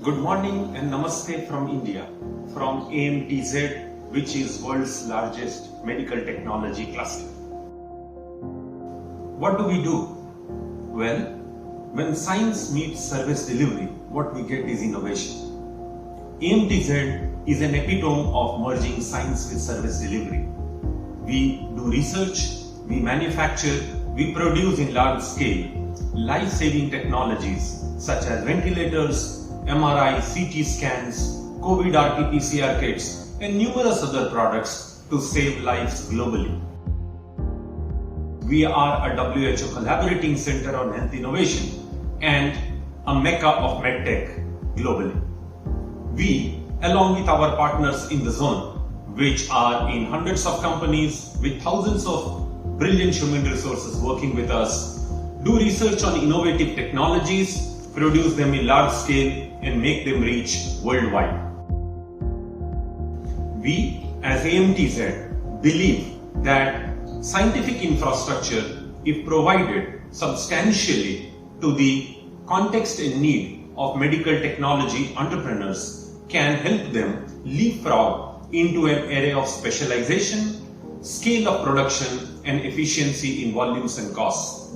Good morning and namaste from India, from AMTZ, which is world's largest medical technology cluster. What do we do? Well, when science meets service delivery, what we get is innovation. AMTZ is an epitome of merging science with service delivery. We do research, we manufacture, we produce in large scale life-saving technologies such as ventilators, MRI, CT scans, COVID RT-PCR kits, and numerous other products to save lives globally. We are a WHO collaborating center on health innovation and a mecca of medtech globally. We, along with our partners in the zone, which are in hundreds of companies with thousands of brilliant human resources working with us, do research on innovative technologies, produce them in large scale, and make them reach worldwide. We, as AMTZ, believe that scientific infrastructure, if provided substantially to the context and need of medical technology entrepreneurs, can help them leapfrog into an area of specialization, scale of production, and efficiency in volumes and costs.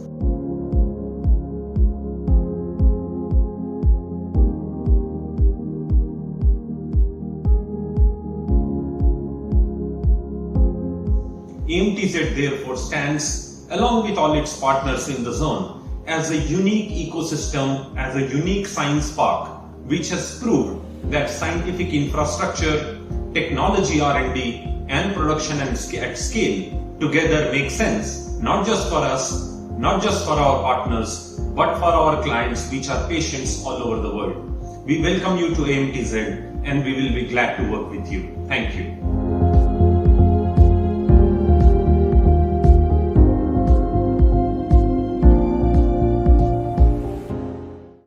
AMTZ therefore stands, along with all its partners in the zone, as a unique ecosystem, as a unique science park, which has proved that scientific infrastructure, technology R&D, and production at scale together make sense, not just for us, not just for our partners, but for our clients, which are patients all over the world. We welcome you to AMTZ, and we will be glad to work with you. Thank you.